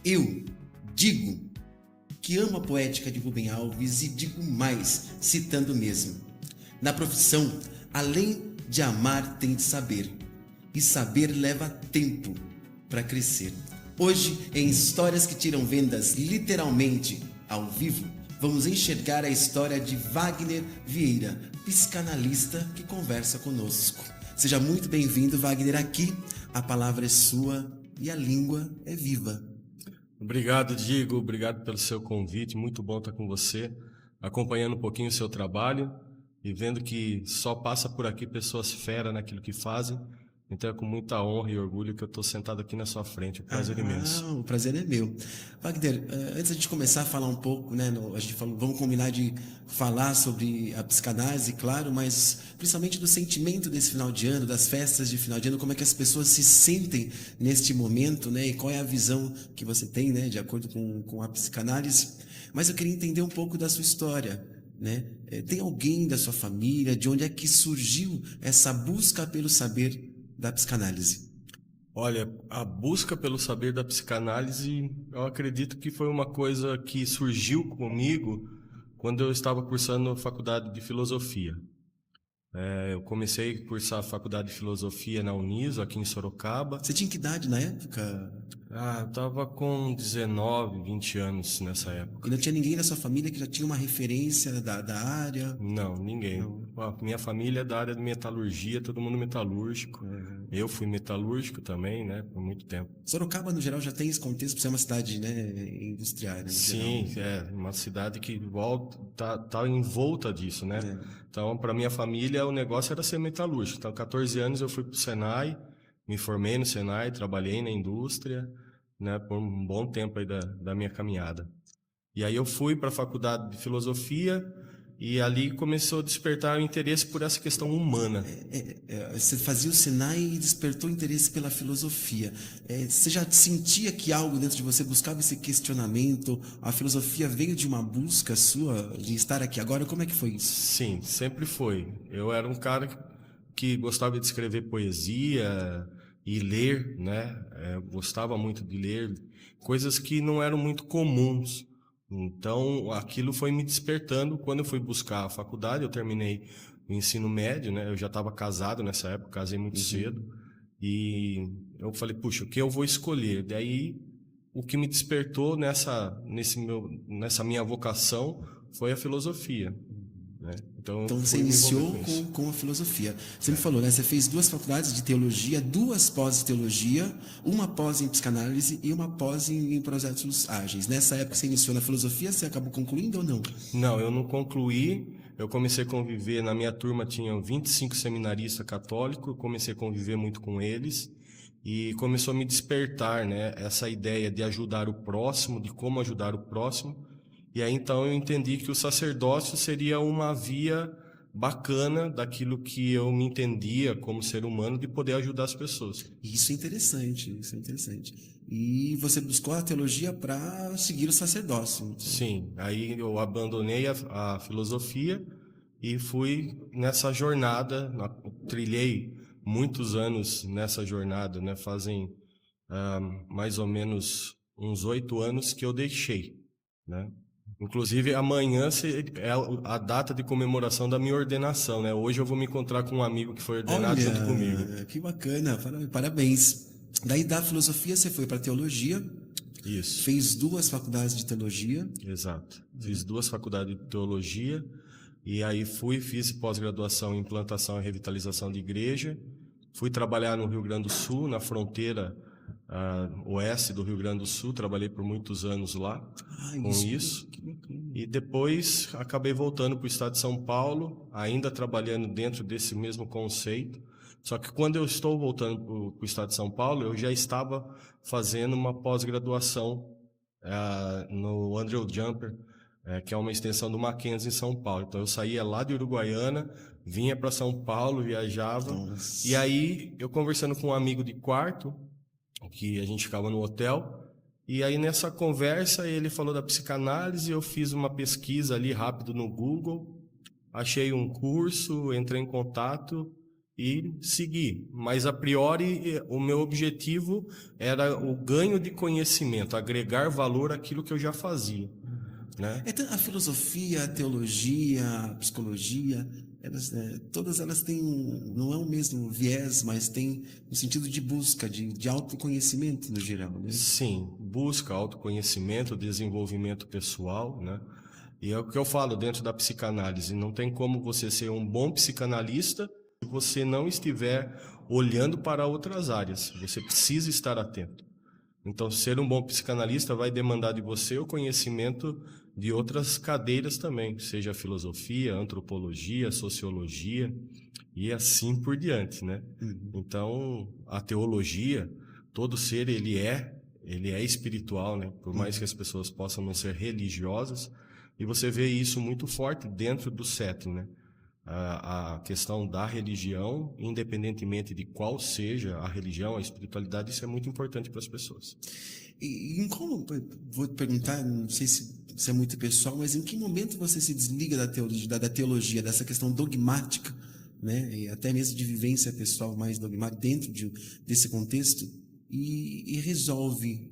Eu digo que amo a poética de Rubem Alves e digo mais, citando mesmo. Na profissão, além de amar, tem de saber. E saber leva tempo para crescer. Hoje, em Histórias que Tiram Vendas, literalmente ao vivo, vamos enxergar a história de Wagner Vieira, psicanalista que conversa conosco. Seja muito bem-vindo, Wagner, aqui. A palavra é sua e a língua é viva. Obrigado, Diego. Obrigado pelo seu convite. Muito bom estar com você, acompanhando um pouquinho o seu trabalho e vendo que só passa por aqui pessoas feras naquilo que fazem. Então é com muita honra e orgulho que eu estou sentado aqui na sua frente. Um prazer imenso. O prazer é meu. Wagner, antes de começar a falar um pouco, né, a gente falou, vamos combinar de falar sobre a psicanálise, claro, mas principalmente do sentimento desse final de ano, das festas de final de ano, como é que as pessoas se sentem neste momento, né, e qual é a visão que você tem, né, de acordo com a psicanálise. Mas eu queria entender um pouco da sua história, né? Tem alguém da sua família, de onde é que surgiu essa busca pelo saber da psicanálise? Olha, a busca pelo saber da psicanálise, eu acredito que foi uma coisa que surgiu comigo quando eu estava cursando a faculdade de filosofia. Eu comecei a cursar a faculdade de filosofia na Uniso, aqui em Sorocaba. Você tinha que idade na época? Eu estava com 19, 20 anos nessa época. E não tinha ninguém na sua família que já tinha uma referência da área? Não, ninguém. Não. A minha família é da área de metalurgia, todo mundo metalúrgico. Eu fui metalúrgico também, né, por muito tempo. Sorocaba, no geral, já tem esse contexto, por ser uma cidade, né, industrial, no Sim, geral. é uma cidade que tá em volta disso, né? Então, para minha família, o negócio era ser metalúrgico. Então, 14 anos eu fui para o Senai, me formei no Senai, trabalhei na indústria, né, por um bom tempo aí da minha caminhada. E aí eu fui para a faculdade de filosofia e ali começou a despertar o interesse por essa questão humana. Você fazia o Senai e despertou interesse pela filosofia. Você já sentia que algo dentro de você buscava esse questionamento? A filosofia veio de uma busca sua de estar aqui agora? Como é que foi isso? Sim, sempre foi. Eu era um cara que gostava de escrever poesia e ler, né? Gostava muito de ler coisas que não eram muito comuns. Então, aquilo foi me despertando. Quando eu fui buscar a faculdade, eu terminei o ensino médio, né? Eu já estava casado nessa época, casei muito cedo. E eu falei, puxa, o que eu vou escolher? Daí, o que me despertou nessa minha vocação foi a filosofia, né? Então, Então eu você fui me envolver iniciou com isso. com a filosofia. Você me falou, né? Você fez 2 faculdades de teologia, 2 pós em teologia, uma pós em psicanálise e uma pós em projetos ágeis. Nessa época você iniciou na filosofia, você acabou concluindo ou não? Não, eu não concluí. Eu comecei a conviver, na minha turma tinham 25 seminaristas católicos, eu comecei a conviver muito com eles e começou a me despertar, né, essa ideia de ajudar o próximo, de como ajudar o próximo. E aí então eu entendi que o sacerdócio seria uma via bacana daquilo que eu me entendia como ser humano de poder ajudar as pessoas. Isso é interessante, isso é interessante. E você buscou a teologia para seguir o sacerdócio. Sim, aí eu abandonei a filosofia e fui nessa jornada, trilhei muitos anos nessa jornada, né? Fazem mais ou menos uns 8 anos que eu deixei, né? Inclusive, amanhã é a data de comemoração da minha ordenação, né? Hoje eu vou me encontrar com um amigo que foi ordenado junto comigo. Olha, que bacana, parabéns. Daí da filosofia você foi para teologia, Isso, fez 2 faculdades de teologia. exato. Fiz 2 faculdades de teologia e aí fiz pós-graduação em implantação e revitalização de igreja. Fui trabalhar no Rio Grande do Sul, na fronteira oeste do Rio Grande do Sul. Trabalhei por muitos anos lá com isso. Que bacana. E depois acabei voltando para o estado de São Paulo, ainda trabalhando dentro desse mesmo conceito. Só que quando eu estou voltando para o estado de São Paulo, eu já estava fazendo uma pós-graduação no Andrew Jumper, que é uma extensão do Mackenzie em São Paulo. Então eu saía lá de Uruguaiana, vinha para São Paulo, viajava. Nossa. E aí eu conversando com um amigo de quarto, que a gente ficava no hotel, e aí nessa conversa ele falou da psicanálise, eu fiz uma pesquisa ali rápido no Google, achei um curso, entrei em contato e seguir. Mas, a priori, o meu objetivo era o ganho de conhecimento, agregar valor àquilo que eu já fazia, né? Então, a filosofia, a teologia, a psicologia, todas elas têm não é o mesmo viés, mas tem um sentido de busca, de autoconhecimento no geral, né? Sim, busca autoconhecimento, desenvolvimento pessoal, né? E é o que eu falo dentro da psicanálise, não tem como você ser um bom psicanalista se você não estiver olhando para outras áreas. Você precisa estar atento. Então, ser um bom psicanalista vai demandar de você o conhecimento de outras cadeiras também, seja filosofia, antropologia, sociologia e assim por diante, né? Então, a teologia, todo ser ele é espiritual, né? Por mais que as pessoas possam não ser religiosas, e você vê isso muito forte dentro do setting, né? A questão da religião, independentemente de qual seja a religião, a espiritualidade, isso é muito importante para as pessoas. E em como, vou te perguntar, não sei se é muito pessoal, mas em que momento você se desliga da teologia, dessa questão dogmática, né? E até mesmo de vivência pessoal mais dogmática dentro desse contexto e resolve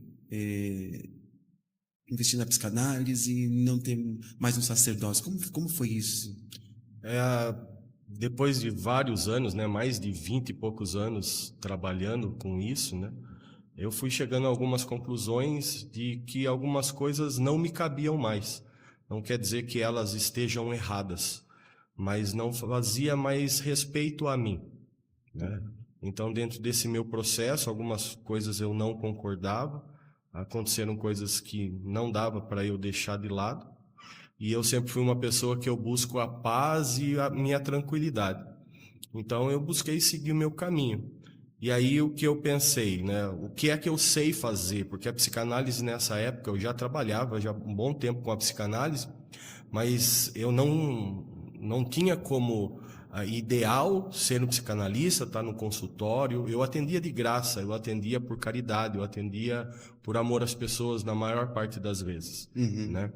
investir na psicanálise e não ter mais um sacerdócio? Como foi isso? Depois de vários anos, né, mais de 20 e poucos anos trabalhando com isso, né, eu fui chegando a algumas conclusões de que algumas coisas não me cabiam mais. Não quer dizer que elas estejam erradas, mas não fazia mais respeito a mim, né? Então, dentro desse meu processo, algumas coisas eu não concordava, aconteceram coisas que não dava para eu deixar de lado, e eu sempre fui uma pessoa que eu busco a paz e a minha tranquilidade. Então, eu busquei seguir o meu caminho. E aí, o que eu pensei, né? O que é que eu sei fazer? Porque a psicanálise, nessa época, eu já trabalhava já um bom tempo com a psicanálise, mas eu não tinha como ideal ser um psicanalista, estar no consultório. Eu atendia de graça, eu atendia por caridade, eu atendia por amor às pessoas na maior parte das vezes, né?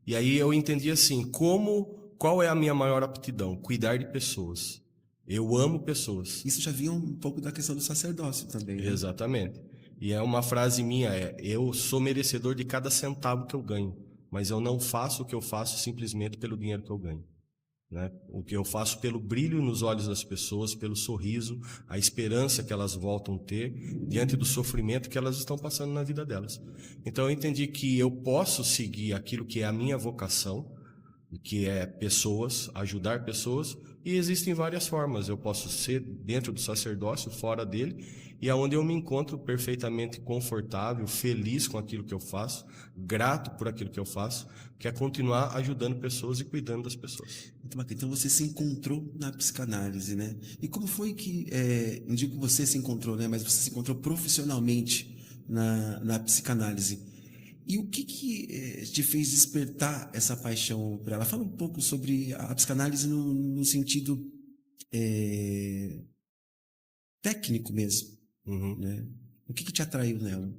E aí eu entendi assim, qual é a minha maior aptidão? Cuidar de pessoas. Eu amo pessoas. Isso já vinha um pouco da questão do sacerdócio também, né? Exatamente. E é uma frase minha, eu sou merecedor de cada centavo que eu ganho, mas eu não faço o que eu faço simplesmente pelo dinheiro que eu ganho, né? O que eu faço pelo brilho nos olhos das pessoas, pelo sorriso, a esperança que elas voltam a ter diante do sofrimento que elas estão passando na vida delas. Então eu entendi que eu posso seguir aquilo que é a minha vocação, que é pessoas, ajudar pessoas, e existem várias formas. Eu posso ser dentro do sacerdócio, fora dele, e aonde eu me encontro perfeitamente confortável, feliz com aquilo que eu faço, grato por aquilo que eu faço, que é continuar ajudando pessoas e cuidando das pessoas. Muito bacana. Então você se encontrou na psicanálise, né? E como foi que, não digo que você se encontrou, né? Mas você se encontrou profissionalmente na psicanálise. E o que te fez despertar essa paixão por ela? Fala um pouco sobre a psicanálise no sentido técnico mesmo, né? O que te atraiu nela?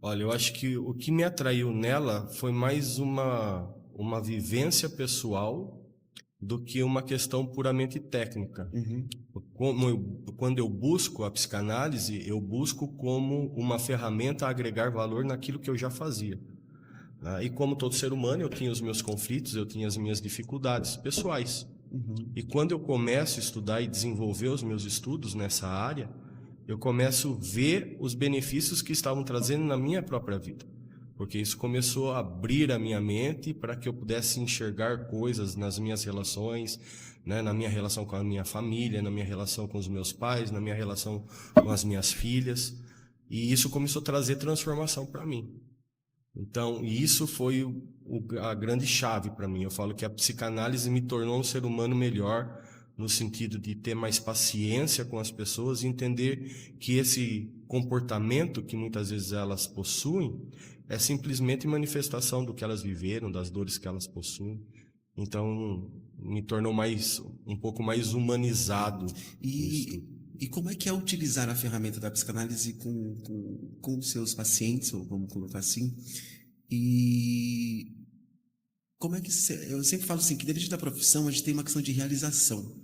Olha, eu acho que o que me atraiu nela foi mais uma vivência pessoal do que uma questão puramente técnica. Quando eu busco a psicanálise, eu busco como uma ferramenta a agregar valor naquilo que eu já fazia. E como todo ser humano, eu tinha os meus conflitos, eu tinha as minhas dificuldades pessoais. E quando eu começo a estudar e desenvolver os meus estudos nessa área, eu começo a ver os benefícios que estavam trazendo na minha própria vida. Porque isso começou a abrir a minha mente para que eu pudesse enxergar coisas nas minhas relações, né? Na minha relação com a minha família, na minha relação com os meus pais, na minha relação com as minhas filhas. E isso começou a trazer transformação para mim. Então, isso foi a grande chave para mim. Eu falo que a psicanálise me tornou um ser humano melhor, no sentido de ter mais paciência com as pessoas e entender que esse comportamento que muitas vezes elas possuem é simplesmente manifestação do que elas viveram, das dores que elas possuem. Então, me tornou um pouco mais humanizado. E como é que é utilizar a ferramenta da psicanálise com os seus pacientes, ou vamos colocar assim? E como é que... Eu sempre falo assim, que dentro da profissão a gente tem uma questão de realização.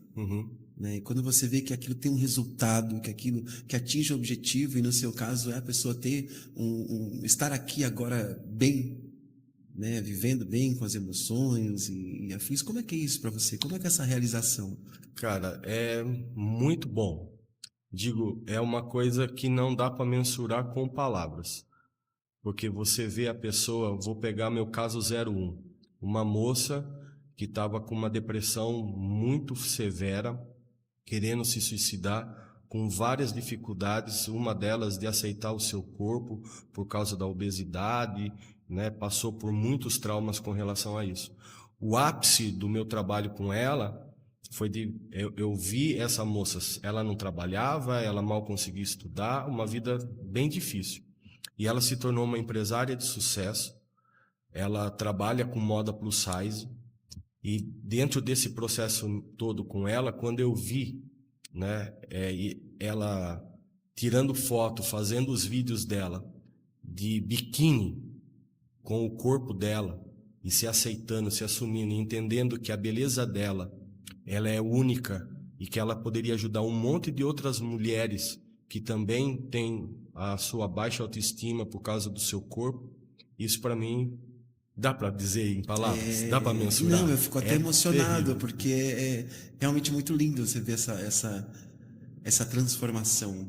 né? E quando você vê que aquilo tem um resultado, que aquilo que atinge o objetivo, e no seu caso é a pessoa ter estar aqui agora bem, né? Vivendo bem com as emoções e afins. Como é que é isso para você? Como é que é essa realização? Cara, é muito bom. Digo, é uma coisa que não dá para mensurar com palavras. Porque você vê a pessoa, vou pegar meu caso 01, uma moça que estava com uma depressão muito severa, querendo se suicidar, com várias dificuldades, uma delas de aceitar o seu corpo por causa da obesidade, né? Passou por muitos traumas com relação a isso. O ápice do meu trabalho com ela foi eu vi essa moça, ela não trabalhava, ela mal conseguia estudar, uma vida bem difícil. E ela se tornou uma empresária de sucesso, ela trabalha com moda plus size, e dentro desse processo todo com ela, quando eu vi, né, ela tirando foto, fazendo os vídeos dela de biquíni com o corpo dela, e se aceitando, se assumindo, entendendo que a beleza dela, ela é única, e que ela poderia ajudar um monte de outras mulheres que também têm a sua baixa autoestima por causa do seu corpo, isso para mim dá para dizer em palavras, dá para mensurar. Não, eu fico até emocionado, terrível. porque é realmente muito lindo você ver essa transformação.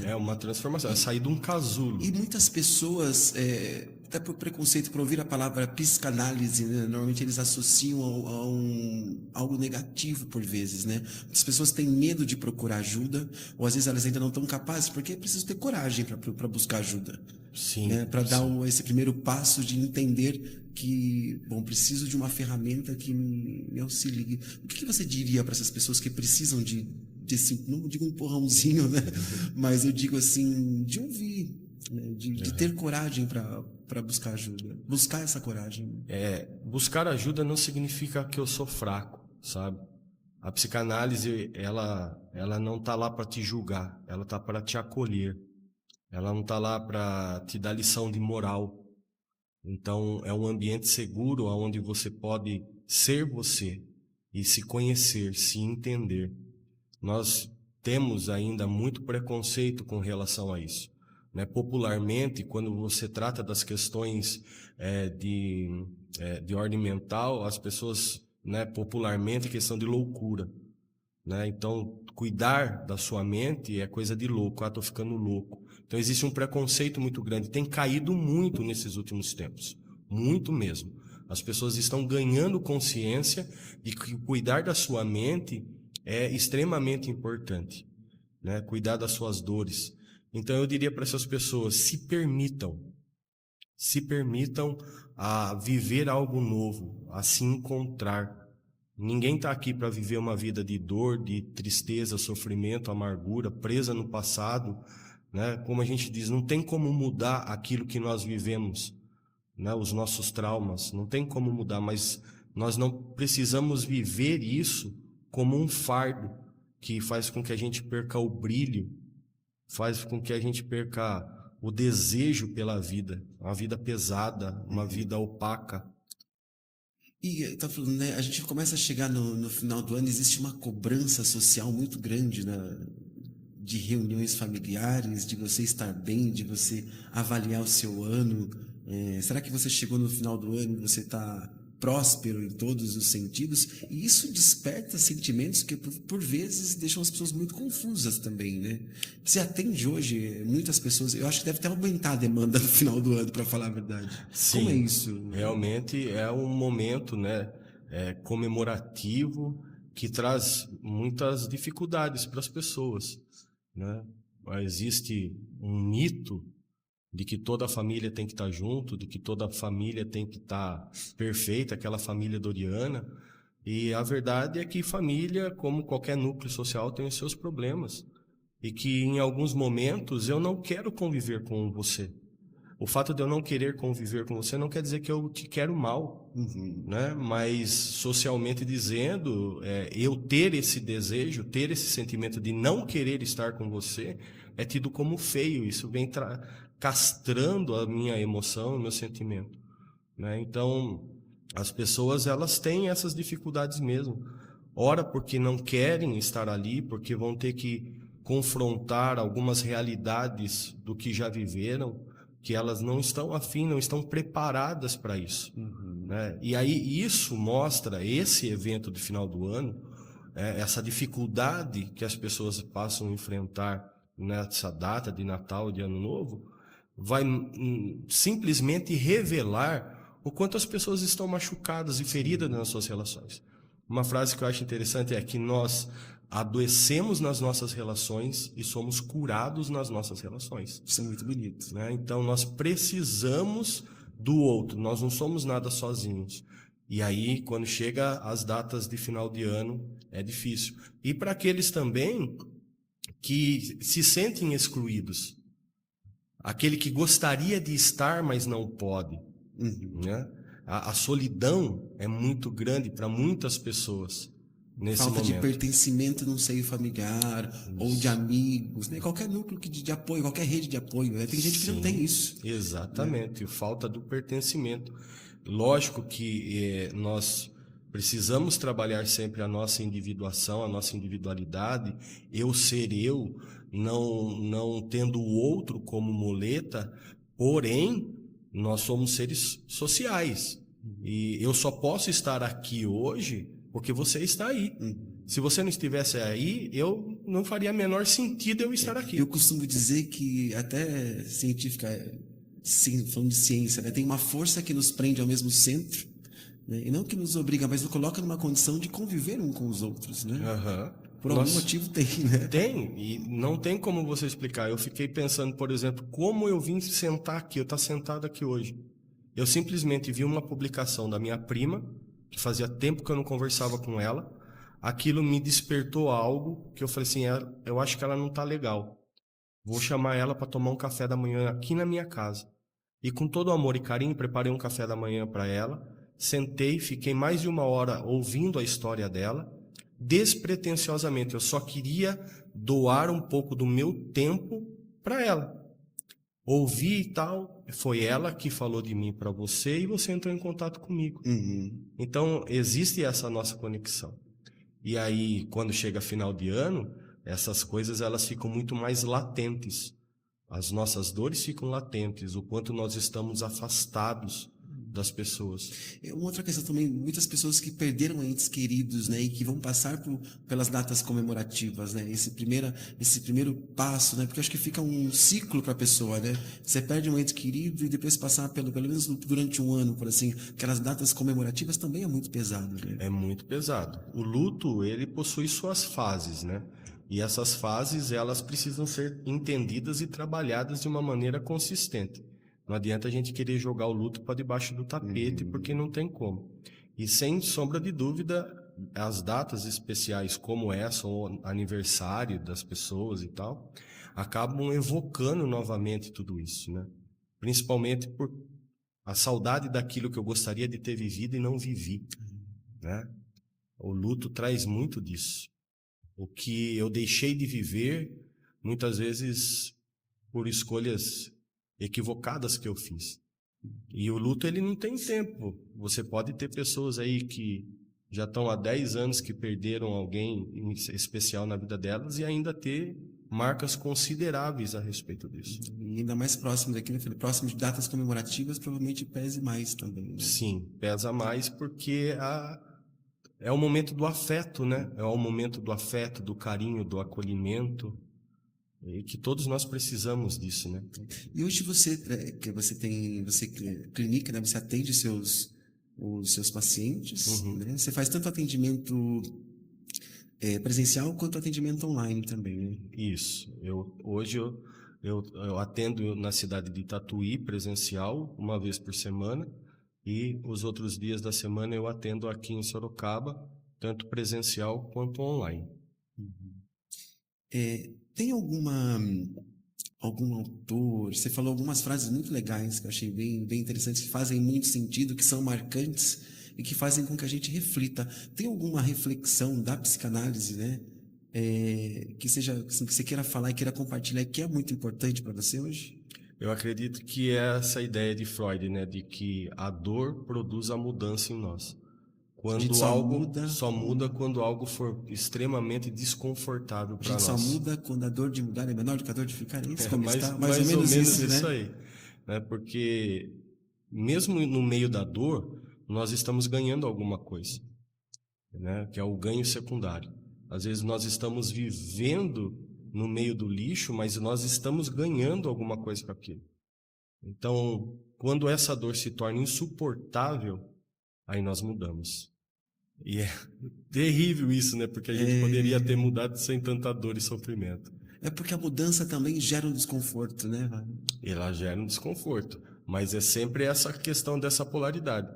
É uma transformação, é sair de um casulo. E muitas pessoas, até por preconceito, por ouvir a palavra psicanálise, né? Normalmente eles associam a algo negativo por vezes, né? Muitas pessoas têm medo de procurar ajuda, ou às vezes elas ainda não estão capazes, porque é preciso ter coragem para buscar ajuda. Sim, Né? Para dar sim. esse primeiro passo de entender que, bom, preciso de uma ferramenta que me auxilie. O que você diria para essas pessoas que precisam desse, não digo um empurrãozinho, né? Mas eu digo assim, de ouvir, né? De ter coragem para buscar ajuda, buscar essa coragem. Buscar ajuda não significa que eu sou fraco, sabe? A psicanálise, ela não está lá para te julgar, ela está para te acolher. Ela não está lá para te dar lição de moral. Então, é um ambiente seguro onde você pode ser você e se conhecer, se entender. Nós temos ainda muito preconceito com relação a isso, né? Popularmente, quando você trata das questões de ordem mental, as pessoas, né, popularmente, questão de loucura, né? Então, cuidar da sua mente é coisa de louco. Estou ficando louco. Então, existe um preconceito muito grande. Tem caído muito nesses últimos tempos. Muito mesmo. As pessoas estão ganhando consciência de que cuidar da sua mente é extremamente importante, né? Cuidar das suas dores. Então, eu diria para essas pessoas, se permitam a viver algo novo, a se encontrar. Ninguém está aqui para viver uma vida de dor, de tristeza, sofrimento, amargura, presa no passado, né? Como a gente diz, não tem como mudar aquilo que nós vivemos, né? Os nossos traumas, não tem como mudar, mas nós não precisamos viver isso como um fardo que faz com que a gente perca o brilho, faz com que a gente perca o desejo pela vida, uma vida pesada, uma vida opaca. E tá falando, né? A gente começa a chegar no final do ano, existe uma cobrança social muito grande, né? De reuniões familiares, de você estar bem, de você avaliar o seu ano. Será que você chegou no final do ano e você está próspero em todos os sentidos? E isso desperta sentimentos que, por vezes, deixam as pessoas muito confusas também, né? Você atende hoje muitas pessoas, eu acho que deve até aumentar a demanda no final do ano, para falar a verdade. Sim, como é isso? Realmente é um momento, né, comemorativo que traz muitas dificuldades para as pessoas, né? Existe um mito de que toda a família tem que estar junto, de que toda a família tem que estar perfeita, aquela família doriana. E a verdade é que família, como qualquer núcleo social, tem os seus problemas. E que em alguns momentos eu não quero conviver com você. O fato de eu não querer conviver com você não quer dizer que eu te quero mal, né? Mas socialmente dizendo, eu ter esse desejo, ter esse sentimento de não querer estar com você, é tido como feio. Isso vem castrando a minha emoção, o meu sentimento, né? Então, as pessoas, elas têm essas dificuldades mesmo. ora porque não querem estar ali, porque vão ter que confrontar algumas realidades do que já viveram, que elas não estão afim, não estão preparadas para isso, né? E aí isso mostra, esse evento de final do ano, essa dificuldade que as pessoas passam a enfrentar nessa data de Natal, de Ano Novo, vai simplesmente revelar o quanto as pessoas estão machucadas e feridas nas suas relações. Uma frase que eu acho interessante é que nós adoecemos nas nossas relações e somos curados nas nossas relações. Isso é muito bonito. Né? Então, nós precisamos do outro, nós não somos nada sozinhos. E aí, quando chega as datas de final de ano, é difícil. E para aqueles também que se sentem excluídos, aquele que gostaria de estar, mas não pode, né? A solidão é muito grande para muitas pessoas nesse Falta momento. de pertencimento num seio familiar, ou de amigos, né? Qualquer núcleo de apoio, qualquer rede de apoio, né? Tem gente que não tem isso. Exatamente, falta do pertencimento. Lógico que nós precisamos trabalhar sempre a nossa individuação, a nossa individualidade, eu ser eu, não tendo o outro como muleta, porém, nós somos seres sociais. E eu só posso estar aqui hoje porque você está aí. Se você não estivesse aí, eu não faria menor sentido eu estar aqui. Eu costumo dizer que até científica, sim, falando de ciência, né, tem uma força que nos prende ao mesmo centro, né, e não que nos obriga, mas nos coloca numa condição de conviver um com os outros, né? Por algum motivo tem, né? Tem, e não tem como você explicar. Eu fiquei pensando, por exemplo, como eu vim sentar aqui, eu estou sentado aqui hoje. Eu simplesmente vi uma publicação da minha prima, que fazia tempo que eu não conversava com ela. Aquilo me despertou algo que eu falei assim, eu acho que ela não está legal. Vou chamar ela para tomar um café da manhã aqui na minha casa. E com todo amor e carinho, preparei um café da manhã para ela. Sentei, fiquei mais de 1 hora ouvindo a história dela. Despretensiosamente, eu só queria doar um pouco do meu tempo para ela. Ouvi e tal, foi ela que falou de mim para você e você entrou em contato comigo. Então, existe essa nossa conexão. E aí, quando chega final de ano, essas coisas elas ficam muito mais latentes. As nossas dores ficam latentes, o quanto nós estamos afastados das pessoas. Uma outra questão também, muitas pessoas que perderam entes queridos, né, e que vão passar pelas datas comemorativas, né, esse primeiro passo, né, porque eu acho que fica um ciclo para a pessoa, né, você perde um ente querido e depois passar pelo menos durante um ano, por assim, aquelas datas comemorativas também é muito pesado, né? É muito pesado. O luto, ele possui suas fases, né, e essas fases, elas precisam ser entendidas e trabalhadas de uma maneira consistente. Não adianta a gente querer jogar o luto para debaixo do tapete, porque não tem como. E sem sombra de dúvida, as datas especiais como essa, ou aniversário das pessoas e tal, acabam evocando novamente tudo isso, né? Principalmente por a saudade daquilo que eu gostaria de ter vivido e não vivi, né? O luto traz muito disso. O que eu deixei de viver, muitas vezes por escolhas equivocadas que eu fiz. E o luto, ele não tem tempo. Você pode ter pessoas aí que já estão há 10 anos que perderam alguém especial na vida delas e ainda ter marcas consideráveis a respeito disso. E ainda mais próximo daqui, né, Felipe? Próximo de datas comemorativas, provavelmente pese mais também, né? Sim, pesa mais porque é o momento do afeto, né? É o momento do afeto, do carinho, do acolhimento. E que todos nós precisamos disso, né? E hoje você clinica, né? Você atende os seus pacientes, né? Você faz tanto atendimento presencial quanto atendimento online também, né? Isso. Hoje eu atendo na cidade de Tatuí presencial 1 vez por semana e os outros dias da semana eu atendo aqui em Sorocaba, tanto presencial quanto online. Tem algum autor, você falou algumas frases muito legais que eu achei bem interessantes, que fazem muito sentido, que são marcantes e que fazem com que a gente reflita. Tem alguma reflexão da psicanálise, né? Que você queira falar e queira compartilhar, que é muito importante para você hoje? Eu acredito que é essa ideia de Freud, né, de que a dor produz a mudança em nós. A gente Quando só algo muda, só muda quando algo for extremamente desconfortável a para gente só nós. muda quando a dor de mudar é menor do que a dor de ficar. É isso como está? Mais ou Mais ou menos menos isso, isso né? aí, né? Porque mesmo no meio da dor, nós estamos ganhando alguma coisa, né? Que é o ganho secundário. Às vezes nós estamos vivendo no meio do lixo, mas nós estamos ganhando alguma coisa com aquilo. Então, quando essa dor se torna insuportável, aí nós mudamos. E é terrível isso, né? Porque a gente poderia ter mudado sem tanta dor e sofrimento. É porque a mudança também gera um desconforto, né? Ela gera um desconforto, mas é sempre essa questão dessa polaridade.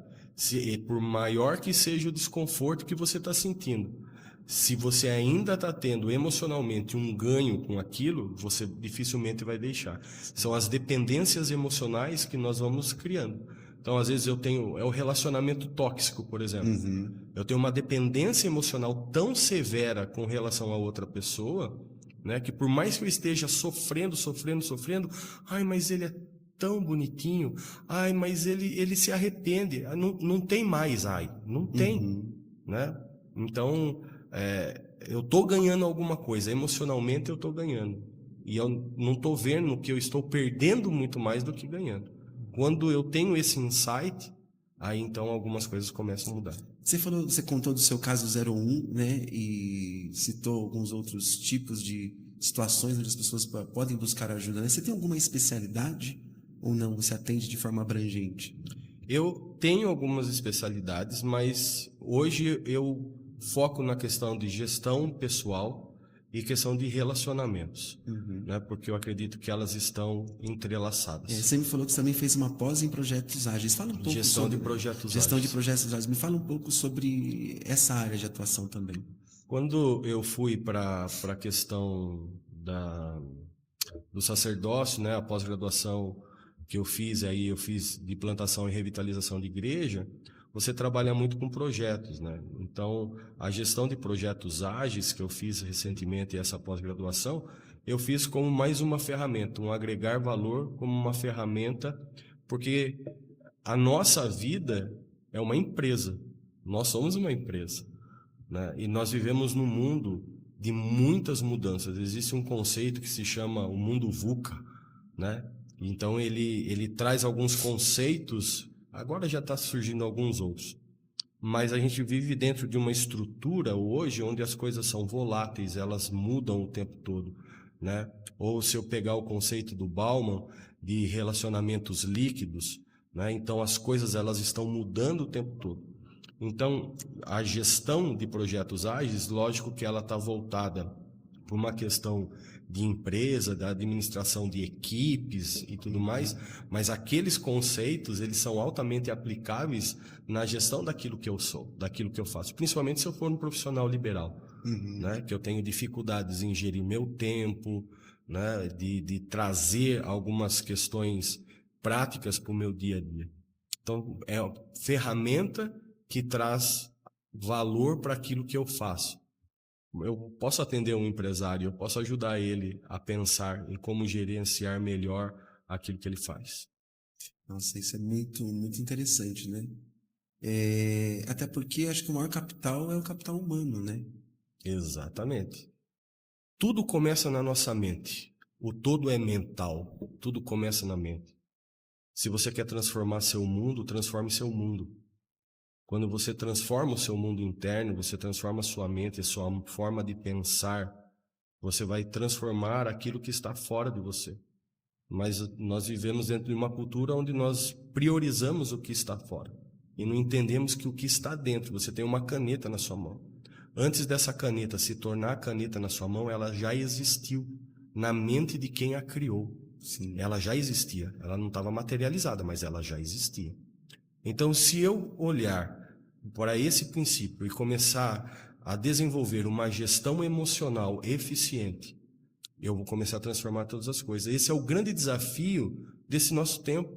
Por maior que seja o desconforto que você está sentindo, se você ainda está tendo emocionalmente um ganho com aquilo, você dificilmente vai deixar. São as dependências emocionais que nós vamos criando. Então, às vezes é o relacionamento tóxico, por exemplo. Eu tenho uma dependência emocional tão severa com relação a outra pessoa, né, que por mais que eu esteja sofrendo, ai, mas ele é tão bonitinho, ai, mas ele se arrepende, não tem mais, ai, não tem, né? Então, eu estou ganhando alguma coisa, emocionalmente eu estou ganhando, e eu não estou vendo que eu estou perdendo muito mais do que ganhando. Quando eu tenho esse insight, aí então algumas coisas começam a mudar. Você contou do seu caso 01, né? E citou alguns outros tipos de situações onde as pessoas podem buscar ajuda, né? Você tem alguma especialidade ou não? Você atende de forma abrangente? Eu tenho algumas especialidades, mas hoje eu foco na questão de gestão pessoal e questão de relacionamentos, né? Porque eu acredito que elas estão entrelaçadas. Você me falou que você também fez uma pós em projetos ágeis. Fala um pouco Gestão sobre de projetos gestão ágeis. de projetos ágeis. Me fala um pouco sobre essa área de atuação também. Quando eu fui para a questão do sacerdócio, né, a pós-graduação que eu fiz de plantação e revitalização de igreja, você trabalha muito com projetos, né? Então, a gestão de projetos ágeis que eu fiz recentemente, essa pós-graduação, eu fiz como mais uma ferramenta, um agregar valor como uma ferramenta, porque a nossa vida é uma empresa, nós somos uma empresa, né? E nós vivemos num mundo de muitas mudanças. Existe um conceito que se chama o mundo VUCA, né? Então ele traz alguns conceitos, agora já está surgindo alguns outros, mas a gente vive dentro de uma estrutura hoje onde as coisas são voláteis, elas mudam o tempo todo, né? Ou se eu pegar o conceito do Bauman de relacionamentos líquidos, né? Então as coisas elas estão mudando o tempo todo. Então, a gestão de projetos ágeis, lógico que ela está voltada para uma questão de empresa, da administração de equipes e tudo mais, mas aqueles conceitos, eles são altamente aplicáveis na gestão daquilo que eu sou, daquilo que eu faço, principalmente se eu for um profissional liberal, né? Que eu tenho dificuldades em gerir meu tempo, né? De trazer algumas questões práticas para o meu dia a dia. Então, é uma ferramenta que traz valor para aquilo que eu faço. Eu posso atender um empresário, eu posso ajudar ele a pensar em como gerenciar melhor aquilo que ele faz. Nossa, isso é muito, muito interessante, né? Até porque acho que o maior capital é o capital humano, né? Exatamente. Tudo começa na nossa mente. O todo é mental. Tudo começa na mente. Se você quer transformar seu mundo, transforme seu mundo. Quando você transforma o seu mundo interno, você transforma a sua mente, a sua forma de pensar, você vai transformar aquilo que está fora de você. Mas nós vivemos dentro de uma cultura onde nós priorizamos o que está fora e não entendemos que o que está dentro, você tem uma caneta na sua mão. Antes dessa caneta se tornar caneta na sua mão, ela já existiu na mente de quem a criou. Sim. Ela já existia, ela não estava materializada, mas ela já existia. Então, se eu olhar para esse princípio e começar a desenvolver uma gestão emocional eficiente, eu vou começar a transformar todas as coisas. Esse é o grande desafio desse nosso tempo.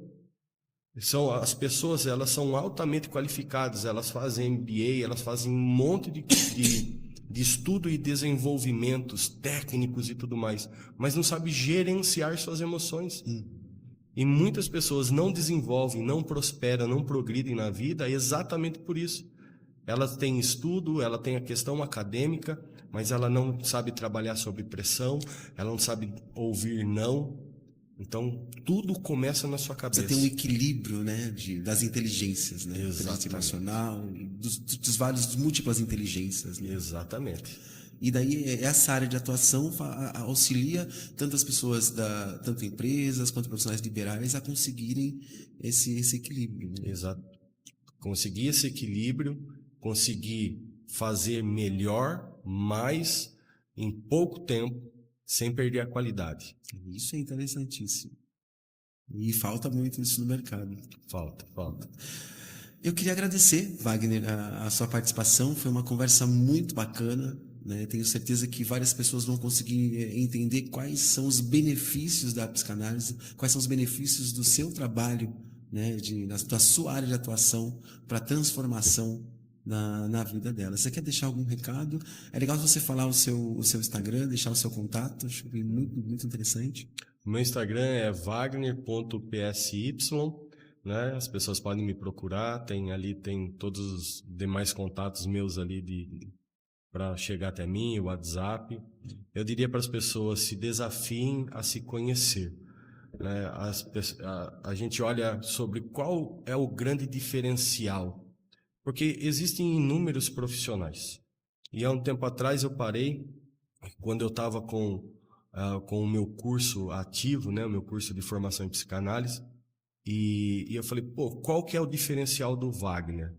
As pessoas, elas são altamente qualificadas, elas fazem MBA, elas fazem um monte de estudo e desenvolvimentos técnicos e tudo mais, mas não sabem gerenciar suas emoções. E muitas pessoas não desenvolvem, não prosperam, não progridem na vida exatamente por isso. ela tem estudo, ela tem a questão acadêmica, mas ela não sabe trabalhar sob pressão, ela não sabe ouvir não. Então, tudo começa na sua cabeça. Você tem um equilíbrio, né, das inteligências, né? Inteligência Exatamente. emocional, dos vários múltiplas inteligências, né? Exatamente. E daí essa área de atuação auxilia tanto as pessoas, tanto empresas quanto profissionais liberais a conseguirem esse equilíbrio. Né? Exato. Conseguir esse equilíbrio, conseguir fazer melhor, mais, em pouco tempo, sem perder a qualidade. Isso é interessantíssimo. E falta muito isso no mercado. Falta. Eu queria agradecer, Wagner, a sua participação. Foi uma conversa muito bacana. Né? Tenho certeza que várias pessoas vão conseguir entender quais são os benefícios da psicanálise, quais são os benefícios do seu trabalho, né? Da sua área de atuação para transformação na vida dela. Você quer deixar algum recado? É legal você falar o seu Instagram, deixar o seu contato. Acho que é muito, muito interessante. Meu Instagram é wagner.psy, né? As pessoas podem me procurar, tem todos os demais contatos meus ali para chegar até mim, o WhatsApp. Eu diria para as pessoas se desafiem a se conhecer. Né? A gente olha sobre qual é o grande diferencial, porque existem inúmeros profissionais. E há um tempo atrás eu parei, quando eu estava com o meu curso ativo, né? O meu curso de formação em psicanálise, e eu falei, qual que é o diferencial do Wagner?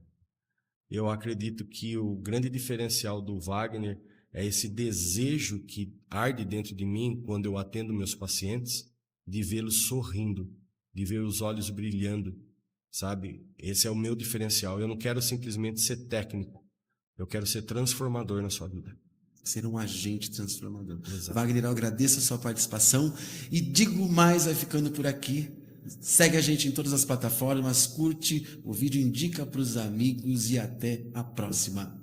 Eu acredito que o grande diferencial do Wagner é esse desejo que arde dentro de mim quando eu atendo meus pacientes, de vê-los sorrindo, de ver os olhos brilhando, sabe? Esse é o meu diferencial. Eu não quero simplesmente ser técnico, eu quero ser transformador na sua vida. Ser um agente transformador. Exato. Wagner, eu agradeço a sua participação e digo mais, vai ficando por aqui. Segue a gente em todas as plataformas, curte o vídeo, indica para os amigos e até a próxima.